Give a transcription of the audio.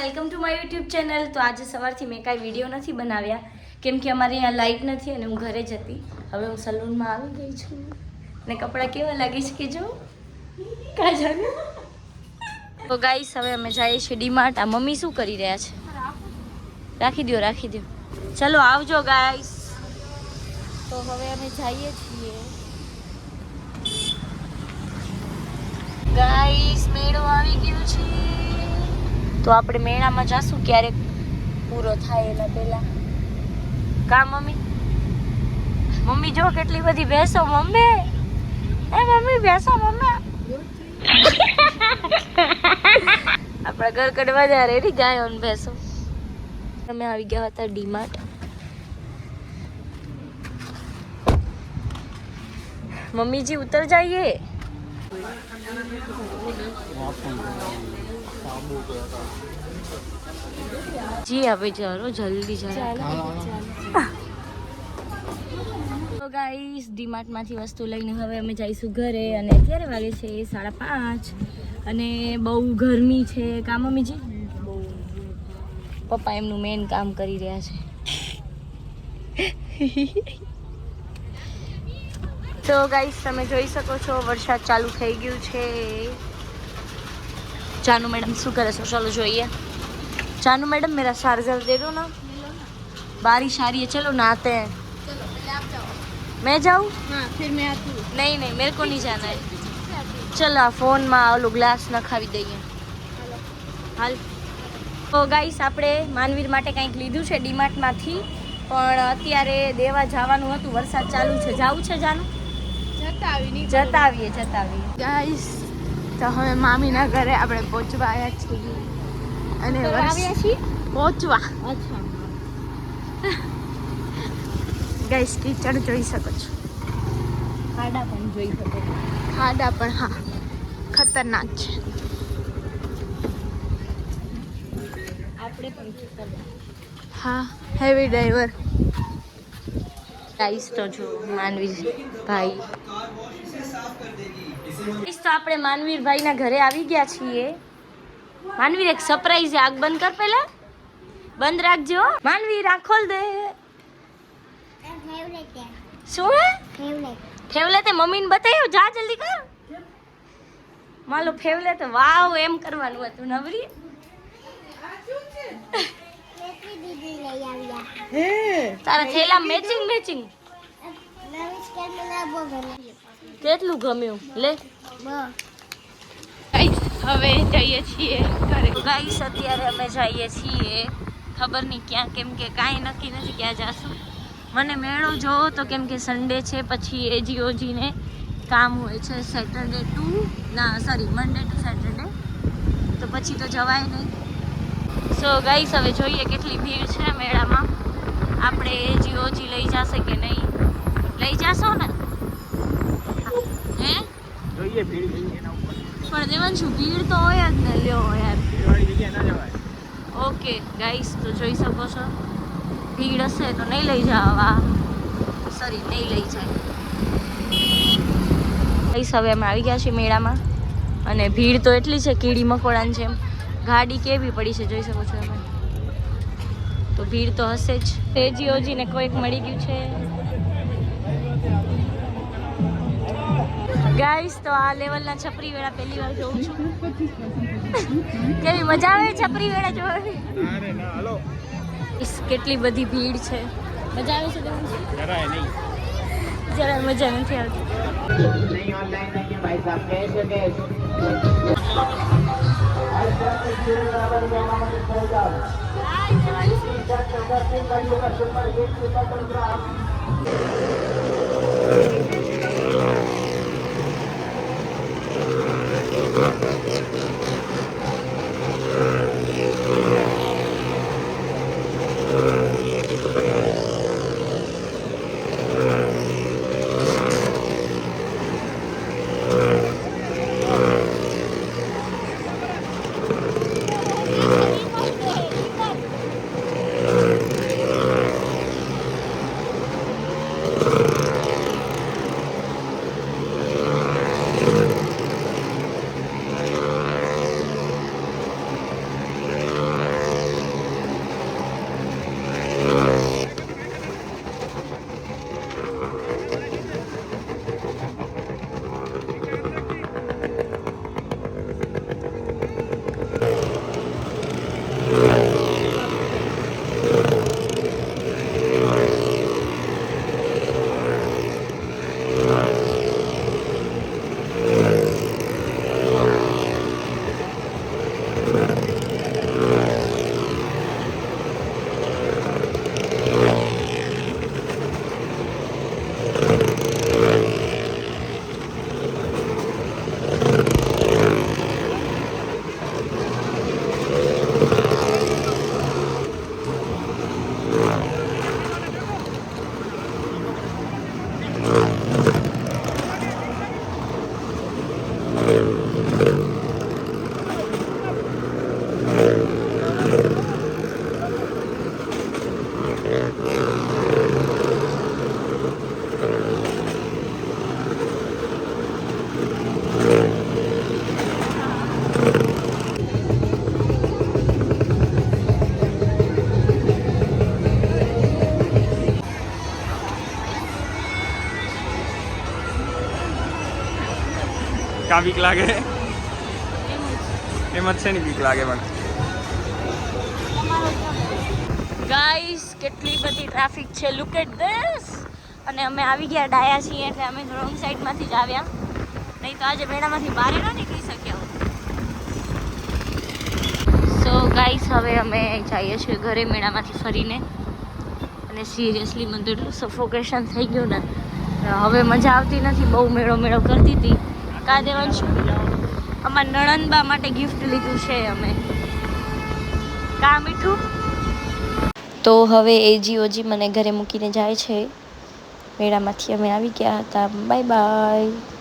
Welcome to my YouTube channel. તો આજે સવારથી મેં કાંઈ વિડીયો નથી બનાવ્યા કેમ કે અમારે અહીંયા લાઇટ નથી અને હું ઘરે જ હતી। હવે હું સલૂનમાં આવી ગઈ છું અને કપડાં કેવા લાગે છે કે જો કાં જાણો। તો ગાઈસ હવે અમે જઈએ છીએ ડીમાર્ટ। આ મમ્મી શું કરી રહ્યા છે? રાખી દો ચલો આવજો ગાઈસ। તો હવે અમે જઈએ છીએ ગાઈસ, મેળો આવી ગયો છે તો આપણે મેળામાં જાશું ક્યારેક પૂરો થાય એના પહેલા। કા મમ્મી જો કેટલી બધી ભેંસો। મમ્મી ભેંસો આપણા ઘર કડવા जा रहे गाय और भैंसो। અમે આવી ગયા હતા ડીમાર્ટ। मम्मी जी उतर जाइए। जी अभी चलो जल्दी तो गाइस ડીમાર્ટ માંથી વસ્તુ લઈને હવે અમે જઈશું ઘરે અને અત્યારે વાગે છે 5:30 અને બહુ ગરમી છે। કા મમ્મીજી? પપ્પા એમનું મેન કામ કરી રહ્યા છે। तो गाइस તમે જોઈ શકો છો વરસાદ ચાલુ થઈ ગયું છે। जानू मैडम શું કરે છે? चलो જોઈએ। जानू मैडम मेरा चार्जर दे दो ना। बारिश आ रही है, चलो नहाते हैं। चलो पहले आप जाओ। मैं जाऊँ? हाँ फिर मैं आती हूँ। नहीं मेरे को नहीं जाना है। चलो फोन में ओलो ग्लास नखावी दઈએ। हाल तो गाइस આપણે માનવીર માટે કંઈક લીધું છે ડીમાર્ટમાંથી પણ અત્યારે દેવા જવાનું હતું। વરસાદ ચાલુ છે। જાવું છે જાનું? જતા આવીએ ગાઈસ તો હવે મામીના ઘરે આપણે પહોંચવા આવ્યા છીએ અને પહોંચવા અચ્છા ગાઈસ કિચડ જોઈ શકો છો। ખાડા પણ જોઈ શકો છો। ખાડા પણ હા ખતરનાક છે। આપણે પણ ખતરનાક હા હેવી ડ્રાઈવર। ગાઈસ તો જો માનવીર ભાઈ તો આપણે માનવીર ભાઈના ઘરે આવી ગયા છીએ। માનવીર એક સરપ્રાઈઝ છે। આગ બંધ કર પહેલા, બંધ રાખજો। માનવીર આંખ ખોલ દે। શું હે? ફેવલેટ મમ્મીને બતાવ્યો? જા જલ્દી કર। માલો ફેવલેટ વાવ એમ કરવાનું હતું નવરી। તારા થેલા મેચિંગ કેટલું ગમ્યું લે। હવે જઈએ છીએ ઘરે। ગાઈસ અત્યારે અમે જઈએ છીએ ખબર નહીં ક્યાં કેમ કે કાંઈ નક્કી નથી ક્યાં જાશું। મને મેળો જોવો તો કેમ કે સન્ડે છે પછી એજીઓજીને કામ હોય છે મંડે ટુ સેટરડે તો પછી તો જવાય નહીં। સો ગાઈસ હવે જોઈએ કેટલી ભીડ છે મેળામાં। આપણે એજીઓજી લઈ જશે કે નહીં? લઈ જાશો ને? હે જોઈએ ભીડ એના ઉપર પણ દેવાંશુ ભીડ તો હોય જ ને। લ્યો યાર ભીડવાળી જગ્યાએ ના જવાય। ઓકે ગાઈસ તો જોઈ શકો છો ભીડ હશે તો નહીં લઈ જવા, સોરી નહીં લઈ જાય। ગાઈસ હવે અમે આવી ગયા છીએ મેળામાં અને ભીડ તો એટલી છે કીડી મકોડાની જેમ। ગાડી કેવી પડી છે જોઈ શકો છો અમે। તો ભીડ તો હશે જ। એજીઓજીને કોઈક મળી ગયું છે ગાઈસ। તો આ લેવલના છપરી વેળા પહેલી વાર જોઉં છું। કેવી મજા આવે છપરી વેળા જોવાની? અરે ના હાલો કેટલી બધી ભીડ છે। મજા આવે છે? જરાય નહીં, જરા મજા નથી આવતી। નહીં ઓનલાઈન નહીં ભાઈ સાહેબ कैश કા બીક લાગે એમ જ છે ને બીક લાગે પણ ગાઈસ કેટલી બધી ટ્રાફિક છે, લુક એટ ધીસ. અને અમે આવી ગયા ડાયા છીએ એટલે અમે રોંગ સાઈડમાંથી જ આવ્યા, નહીં તો આજે મેળામાંથી બહાર ન નીકળી શક્યા. સો ગાઈસ હવે અમે જઈએ છીએ ઘરે મેળામાંથી ફરીને. અને સિરિયસલી મને તો એટલું સફોકેશન થઈ ગયું ને, હવે મજા આવતી નથી. બહુ મેળો કરતી હતી. કા દેવાંશુ? અમારા નણંદબા માટે ગિફ્ટ લીધું છે અમે. કા મીઠું? તો હવે એજી મને ઘરે મૂકીને જાય છે. મેળામાંથી અમે આવી ગયા હતા. Bye bye.